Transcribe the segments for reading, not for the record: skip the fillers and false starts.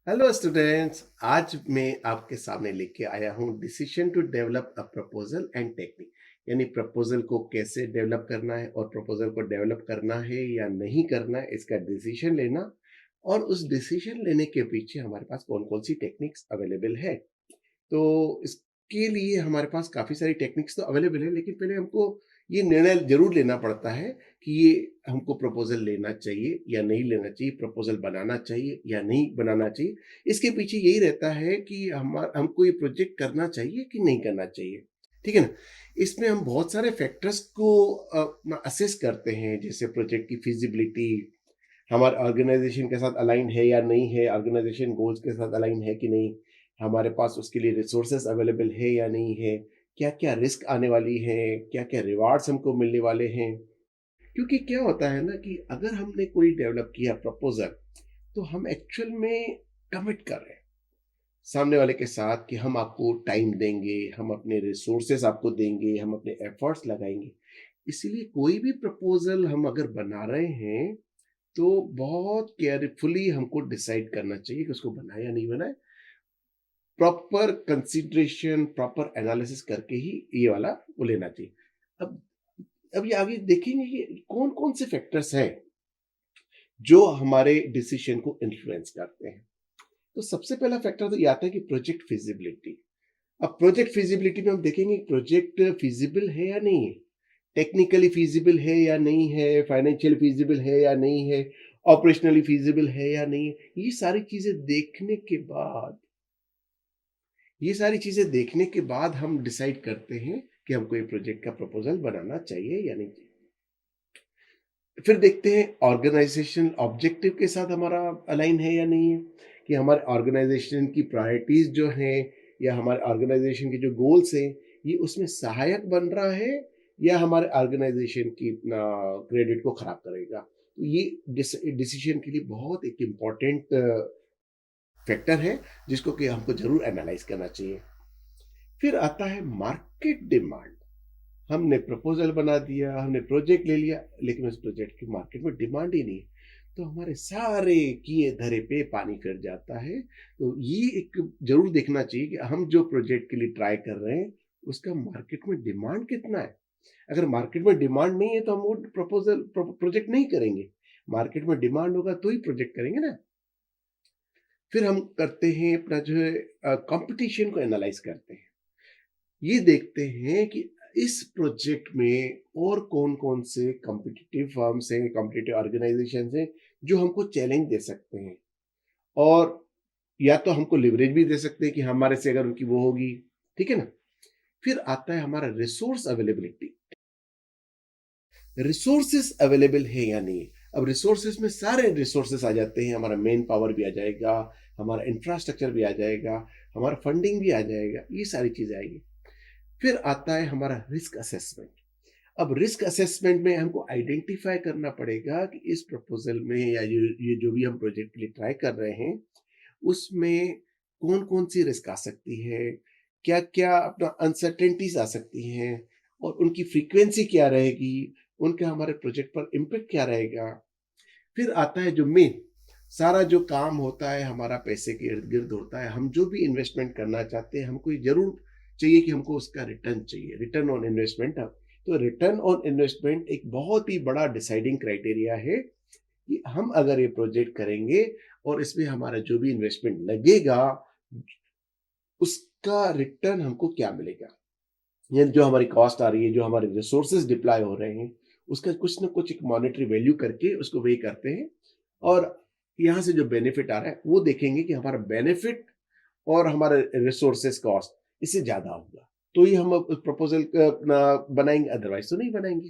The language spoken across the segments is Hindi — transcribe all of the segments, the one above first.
हेलो स्टूडेंट्स, आज मैं आपके सामने लेके आया हूँ decision to develop a proposal and technique. यानी प्रपोजल को कैसे डेवलप करना है और प्रपोजल को डेवलप करना है या नहीं करना है, इसका डिसीजन लेना। और उस डिसीजन लेने के पीछे हमारे पास कौन कौन सी टेक्निक्स अवेलेबल है। तो इसके लिए हमारे पास काफ़ी सारी टेक्निक्स तो अवेलेबल है, लेकिन पहले हमको ये निर्णय ज़रूर लेना पड़ता है कि ये हमको प्रपोज़ल लेना चाहिए या नहीं लेना चाहिए, प्रपोज़ल बनाना चाहिए या नहीं बनाना चाहिए। इसके पीछे यही रहता है कि हमको ये प्रोजेक्ट करना चाहिए कि नहीं करना चाहिए, ठीक है ना? इसमें हम बहुत सारे फैक्टर्स को असेस करते हैं, जैसे प्रोजेक्ट की फिज़िबिलिटी, हमारे ऑर्गेनाइजेशन के साथ अलाइन है या नहीं है, ऑर्गेनाइजेशन गोल्स के साथ अलाइन है कि नहीं, हमारे पास उसके लिए रिसोर्सेज अवेलेबल है या नहीं है, क्या क्या रिस्क आने वाली है, क्या क्या रिवार्ड्स हमको मिलने वाले हैं। क्योंकि क्या होता है ना कि अगर हमने कोई डेवलप किया प्रपोजल, तो हम एक्चुअल में कमिट कर रहे हैं सामने वाले के साथ कि हम आपको टाइम देंगे, हम अपने रिसोर्सेज आपको देंगे, हम अपने एफर्ट्स लगाएंगे। इसीलिए कोई भी प्रपोजल हम अगर बना रहे हैं, तो बहुत केयरफुली हमको डिसाइड करना चाहिए कि उसको बनाए या नहीं बनाए। प्रॉपर कंसीडरेशन, प्रॉपर एनालिसिस करके ही ये वाला वो लेना चाहिए। अब अब ये आगे देखेंगे कि कौन-कौन से फैक्टर्स हैं जो हमारे डिसीजन को इन्फ्लुएंस करते हैं। तो सबसे पहला फैक्टर तो ये आता है कि प्रोजेक्ट फिजिबिलिटी। अब प्रोजेक्ट फिजिबिलिटी में हम देखेंगे प्रोजेक्ट फिजिबल है या नहीं है, टेक्निकली फिजिबल है या नहीं है, फाइनेंशियल फिजिबल है या नहीं है, ऑपरेशनली फिजिबल है या नहीं है। ये सारी चीजें देखने के बाद हम डिसाइड करते हैं कि हमको ये प्रोजेक्ट का प्रपोजल बनाना चाहिए या नहीं चाहिए। फिर देखते हैं ऑर्गेनाइजेशन ऑब्जेक्टिव के साथ हमारा अलाइन है या नहीं है, कि हमारे ऑर्गेनाइजेशन की प्रायोरिटीज जो हैं या हमारे ऑर्गेनाइजेशन के जो गोल्स हैं, ये उसमें सहायक बन रहा है या हमारे ऑर्गेनाइजेशन की क्रेडिट को खराब करेगा। तो ये डिसीजन के लिए बहुत एक इम्पॉर्टेंट फैक्टर है, जिसको कि हमको जरूर एनालाइज करना चाहिए। फिर आता है मार्केट डिमांड। हमने प्रपोजल बना दिया, हमने प्रोजेक्ट ले लिया, लेकिन उस प्रोजेक्ट की मार्केट में डिमांड ही नहीं है, तो हमारे सारे किए धरे पे पानी फिर जाता है। तो ये एक जरूर देखना चाहिए कि हम जो प्रोजेक्ट के लिए ट्राई कर रहे हैं, उसका मार्केट में डिमांड कितना है। अगर मार्केट में डिमांड नहीं है, तो हम वो प्रोजेक्ट नहीं करेंगे। मार्केट में डिमांड होगा तो ही प्रोजेक्ट करेंगे ना। फिर हम करते हैं अपना जो है कंपटीशन को एनालाइज करते हैं। ये देखते हैं कि इस प्रोजेक्ट में और कौन-कौन से कॉम्पिटिटिव फर्म्स हैं, कॉम्पिटिटिव ऑर्गेनाइजेशंस हैं, जो हमको चैलेंज दे सकते हैं। और या तो हमको लिवरेज भी दे सकते हैं कि हमारे से अगर उनकी वो होगी, ठीक है ना? फिर आता है हमारा रिसोर्स अवेलेबिलिटी। रिसोर्सेज अवेलेबल है या नहीं। अब रिसोर्सेज में सारे रिसोर्सेज आ जाते हैं, हमारा मेन पावर भी आ जाएगा, हमारा इंफ्रास्ट्रक्चर भी आ जाएगा, हमारा फंडिंग भी आ जाएगा, ये सारी चीज़ें आएगी। फिर आता है हमारा रिस्क असेसमेंट। अब रिस्क असेसमेंट में हमको आइडेंटिफाई करना पड़ेगा कि इस प्रपोजल में या ये जो भी हम प्रोजेक्ट के लिए ट्राई कर रहे हैं, उसमें कौन-कौन सी रिस्क आ सकती है, क्या-क्या अपना अनसर्टेनिटीज़ आ सकती हैं और उनकी फ्रीक्वेंसी क्या रहेगी, उनका हमारे प्रोजेक्ट पर इम्पैक्ट क्या रहेगा। फिर आता है जो मेन सारा जो काम होता है हमारा पैसे के इर्द-गिर्द होता है, हम जो भी इन्वेस्टमेंट करना चाहते हैं, हमको ये ज़रूर चाहिए कि हमको उसका रिटर्न चाहिए, रिटर्न ऑन इन्वेस्टमेंट। तो रिटर्न ऑन इन्वेस्टमेंट एक बहुत ही बड़ा डिसाइडिंग क्राइटेरिया है कि हम अगर ये प्रोजेक्ट करेंगे और इसमें हमारा जो भी इन्वेस्टमेंट लगेगा, उसका रिटर्न हमको क्या मिलेगा। या जो हमारी कॉस्ट आ रही है, जो हमारे रिसोर्सेज डिप्लॉय हो रहे हैं, उसका कुछ ना कुछ एक मॉनेटरी वैल्यू करके उसको वे करते हैं। और यहाँ से जो बेनिफिट आ रहा है, वो देखेंगे कि हमारा बेनिफिट और हमारा रिसोर्सेज कॉस्ट इससे ज़्यादा होगा, तो ही हम प्रपोज़ल अपना बनाएँगे, अदरवाइज़ तो नहीं बनाएँगे।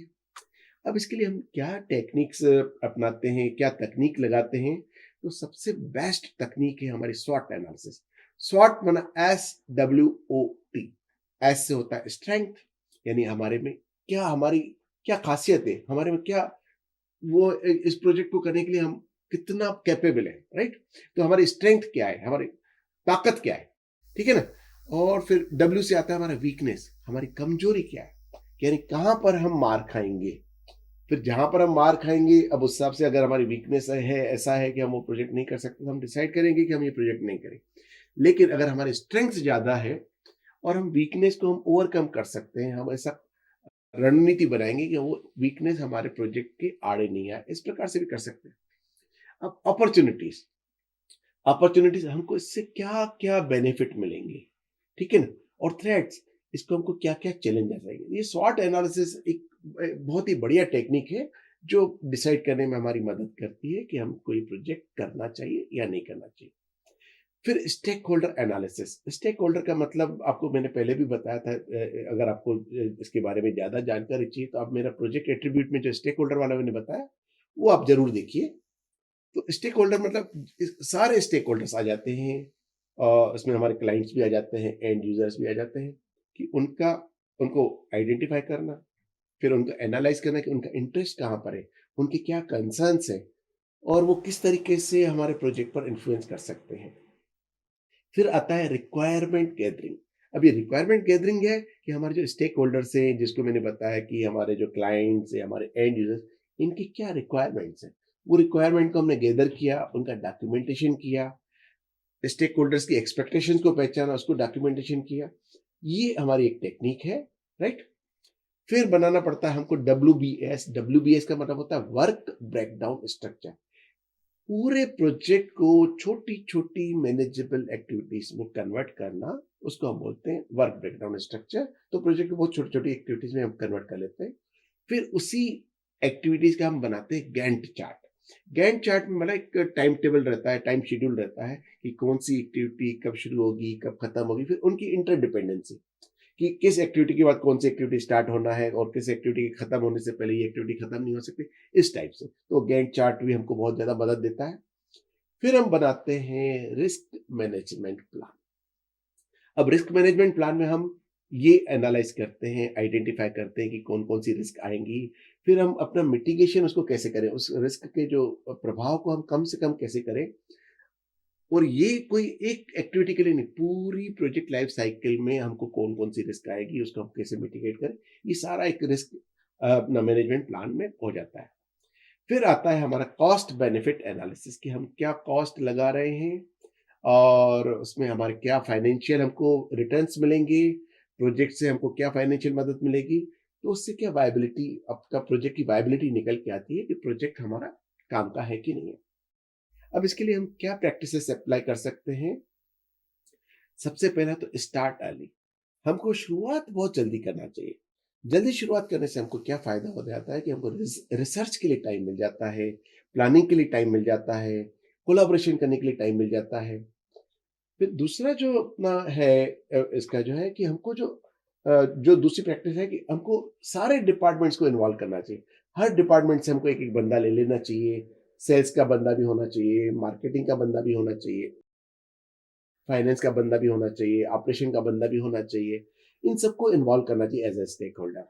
अब इसके लिए हम क्या टेक्निक्स अपनाते हैं, क्या तकनीक लगाते हैं? तो सबसे बेस्ट तकनीक है हमारी स्वॉट एनालिसिस। स्वॉट माना SWOT। एस से होता है स्ट्रेंथ, यानी हमारे में हमारी क्या खासियत है, हमारे में क्या वो इस प्रोजेक्ट को करने के लिए हम कितना कैपेबल है, राइट? तो हमारी स्ट्रेंथ क्या है, हमारी ताकत क्या है, ठीक है ना? और फिर डब्ल्यू से आता है हमारा वीकनेस, हमारी कमजोरी क्या है, यानी कहाँ पर हम मार खाएंगे। फिर जहाँ पर हम मार खाएँगे, अब उस हिसाब से अगर हमारी वीकनेस है, ऐसा है कि हम वो प्रोजेक्ट नहीं कर सकते, तो हम डिसाइड करेंगे कि हम ये प्रोजेक्ट नहीं करें। लेकिन अगर हमारी स्ट्रेंथ ज़्यादा है और हम वीकनेस को हम ओवरकम कर सकते हैं, हम ऐसा रणनीति बनाएँगे कि वो वीकनेस हमारे प्रोजेक्ट के आड़े नहीं आए, इस प्रकार से भी कर सकते हैं। अब अपॉर्च्युनिटीज़, अपॉर्च्युनिटीज़ हमको इससे क्या-क्या बेनिफिट मिलेंगे, ठीक है ना? और थ्रेट्स, इसको हमको क्या-क्या चैलेंजेस आएँगे। ये स्वॉट एनालिसिस एक बहुत ही बढ़िया टेक्निक है, जो डिसाइड करने में हमारी मदद करती है कि हम कोई प्रोजेक्ट करना चाहिए या नहीं करना चाहिए। फिर stakeholder analysis, stakeholder का मतलब आपको मैंने पहले भी बताया था, अगर आपको इसके बारे में ज़्यादा जानकारी चाहिए तो आप मेरा प्रोजेक्ट एट्रीब्यूट में जो स्टेक होल्डर वाला मैंने बताया, वो आप ज़रूर देखिए। तो स्टेक होल्डर मतलब सारे स्टेक होल्डर्स आ जाते हैं, इसमें हमारे क्लाइंट्स भी आ जाते हैं, एंड यूजर्स भी आ जाते हैं, कि उनको आइडेंटिफाई करना, फिर उनको एनालाइज करना कि उनका इंटरेस्ट कहाँ पर है, उनके क्या कंसर्न्स है, और वो किस तरीके से हमारे प्रोजेक्ट पर इन्फ्लुएंस कर सकते हैं। फिर आता है रिक्वायरमेंट गैदरिंग। अब ये रिक्वायरमेंट गैदरिंग है कि हमारे जो स्टेक होल्डर्स हैं, जिसको मैंने बताया कि हमारे जो क्लाइंट्स हैं, हमारे एंड यूजर्स, इनकी क्या रिक्वायरमेंट्स हैं, वो रिक्वायरमेंट को हमने गैदर किया, उनका डॉक्यूमेंटेशन किया, स्टेक होल्डर्स की एक्सपेक्टेशंस को पहचाना, उसको डॉक्यूमेंटेशन किया। ये हमारी एक टेक्निक है, राइट? फिर बनाना पड़ता है हमको डब्ल्यू बी एस का मतलब होता है वर्क ब्रेकडाउन स्ट्रक्चर। पूरे प्रोजेक्ट को छोटी-छोटी मैनेजेबल एक्टिविटीज में कन्वर्ट करना, उसको हम बोलते हैं वर्क ब्रेकडाउन स्ट्रक्चर। तो प्रोजेक्ट को बहुत छोटी-छोटी एक्टिविटीज में हम कन्वर्ट कर लेते हैं। फिर उसी एक्टिविटीज का हम बनाते हैं गैंट चार्ट। गैंट चार्ट में मतलब एक टाइम टेबल रहता है, टाइम शेड्यूल रहता है कि कौन सी एक्टिविटी कब शुरू होगी, कब खत्म होगी, फिर उनकी इंटरडिपेंडेंसी कि किस एक्टिविटी के बाद कौन सी एक्टिविटी स्टार्ट होना है और किस एक्टिविटी के खत्म होने से पहले ये एक्टिविटी खत्म नहीं हो सकती, इस टाइप से। तो गैंट चार्ट भी हमको बहुत ज्यादा मदद देता है। फिर हम बनाते हैं रिस्क मैनेजमेंट प्लान। अब रिस्क मैनेजमेंट प्लान में हम ये एनालाइज करते हैं, आइडेंटिफाई करते हैं कि कौन कौन सी रिस्क आएंगी, फिर हम अपना मिटिगेशन उसको कैसे करें, उस रिस्क के जो प्रभाव को हम कम से कम कैसे करें। और ये कोई एक एक्टिविटी के लिए नहीं, पूरी प्रोजेक्ट लाइफ साइकिल में हमको कौन कौन सी रिस्क आएगी, उसको हम कैसे मिटिगेट करें, ये सारा एक रिस्क अपना मैनेजमेंट प्लान में हो जाता है। फिर आता है हमारा कॉस्ट बेनिफिट एनालिसिस कि हम क्या कॉस्ट लगा रहे हैं और उसमें हमारे क्या फाइनेंशियल हमको रिटर्न्स मिलेंगे, प्रोजेक्ट से हमको क्या फाइनेंशियल मदद मिलेगी, तो उससे क्या वायबिलिटी, आपका प्रोजेक्ट की वायबिलिटी निकल के आती है कि प्रोजेक्ट हमारा काम का है कि नहीं है। अब इसके लिए हम क्या प्रैक्टिसेस अप्लाई कर सकते हैं? सबसे पहला तो स्टार्ट अर्ली। हमको शुरुआत बहुत जल्दी करना चाहिए। जल्दी शुरुआत करने से हमको क्या फ़ायदा हो जाता है कि हमको रिसर्च के लिए टाइम मिल जाता है, प्लानिंग के लिए टाइम मिल जाता है, कोलैबोरेशन करने के लिए टाइम मिल जाता है। फिर दूसरा जो अपना है, इसका जो है कि हमको जो दूसरी प्रैक्टिस है कि हमको सारे डिपार्टमेंट्स को इन्वॉल्व करना चाहिए। हर डिपार्टमेंट से हमको एक-एक बंदा ले लेना चाहिए। सेल्स का बंदा भी होना चाहिए, मार्केटिंग का बंदा भी होना चाहिए, फाइनेंस का बंदा भी होना चाहिए, ऑपरेशन का बंदा भी होना चाहिए। इन सबको इन्वॉल्व करना चाहिए एज़ अ स्टेक होल्डर।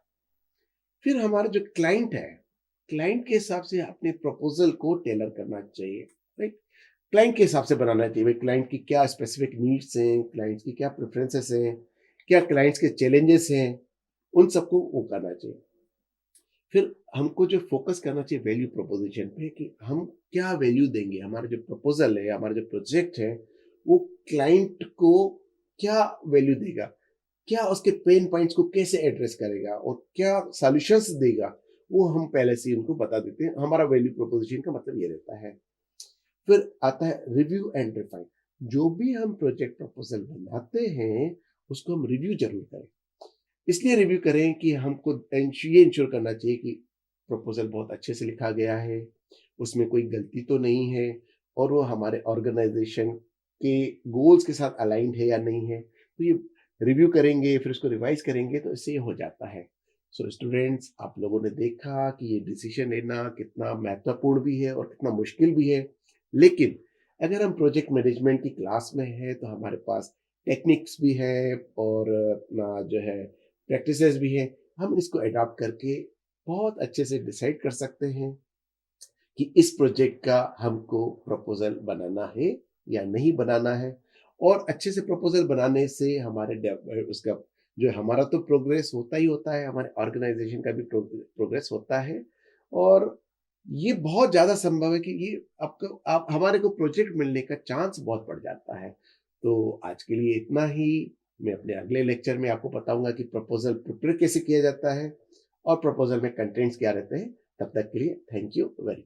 फिर हमारा जो क्लाइंट है, क्लाइंट के हिसाब से अपने प्रपोज़ल को टेलर करना चाहिए, राइट? क्लाइंट के हिसाब से बनाना चाहिए, भाई क्लाइंट की क्या स्पेसिफिक नीड्स हैं, क्लाइंट्स की क्या प्रेफ़रेंसेस हैं, क्या क्लाइंट्स के चैलेंजेस हैं, उन सबको वो करना चाहिए। फिर हमको जो फ़ोकस करना चाहिए वैल्यू प्रोपोज़िशन पे कि हम क्या वैल्यू देंगे, हमारा जो प्रपोज़ल है, हमारा जो प्रोजेक्ट है, वो क्लाइंट को क्या वैल्यू देगा? क्या उसके पेन पॉइंट्स को कैसे एड्रेस करेगा और क्या सॉल्यूशंस देगा, वो हम पहले से ही उनको बता देते हैं। हमारा वैल्यू प्रोपोज़िशन का मतलब ये रहता है। फिर आता है रिव्यू एंड रिफाइन। जो भी हम प्रोजेक्ट प्रपोज़ल बनाते हैं, उसको हम रिव्यू ज़रूर करें। इसलिए रिव्यू करें कि हमको ये इंश्योर करना चाहिए कि प्रपोज़ल बहुत अच्छे से लिखा गया है, उसमें कोई गलती तो नहीं है और वो हमारे ऑर्गेनाइज़ेशन के गोल्स के साथ अलाइन्ड है या नहीं है। तो ये रिव्यू करेंगे, फिर उसको रिवाइज़ करेंगे, तो इससे ये हो जाता है। सो स्टूडेंट्स, आप लोगों ने देखा कि ये डिसीज़न लेना कितना महत्वपूर्ण भी है और कितना मुश्किल भी है। लेकिन अगर हम प्रोजेक्ट मैनेजमेंट की क्लास में हैं, तो हमारे पास टेक्निक्स भी हैं और अपना जो है प्रैक्टिसेस भी हैं। हम इसको अडॉप्ट करके बहुत अच्छे से डिसाइड कर सकते हैं कि इस प्रोजेक्ट का हमको प्रपोज़ल बनाना है या नहीं बनाना है। और अच्छे से प्रपोज़ल बनाने से हमारे उसका जो हमारा तो प्रोग्रेस होता ही होता है, हमारे ऑर्गेनाइज़ेशन का भी प्रोग्रेस होता है और ये बहुत ज़्यादा संभव है कि ये आपको आप हमारे को प्रोजेक्ट मिलने का चांस बहुत बढ़ जाता है। तो आज के लिए इतना ही। मैं अपने अगले लेक्चर में आपको बताऊँगा कि प्रपोज़ल प्रिपेयर कैसे किया जाता है और प्रपोज़ल में कंटेंट्स क्या रहते हैं। तब तक के लिए थैंक यू वेरी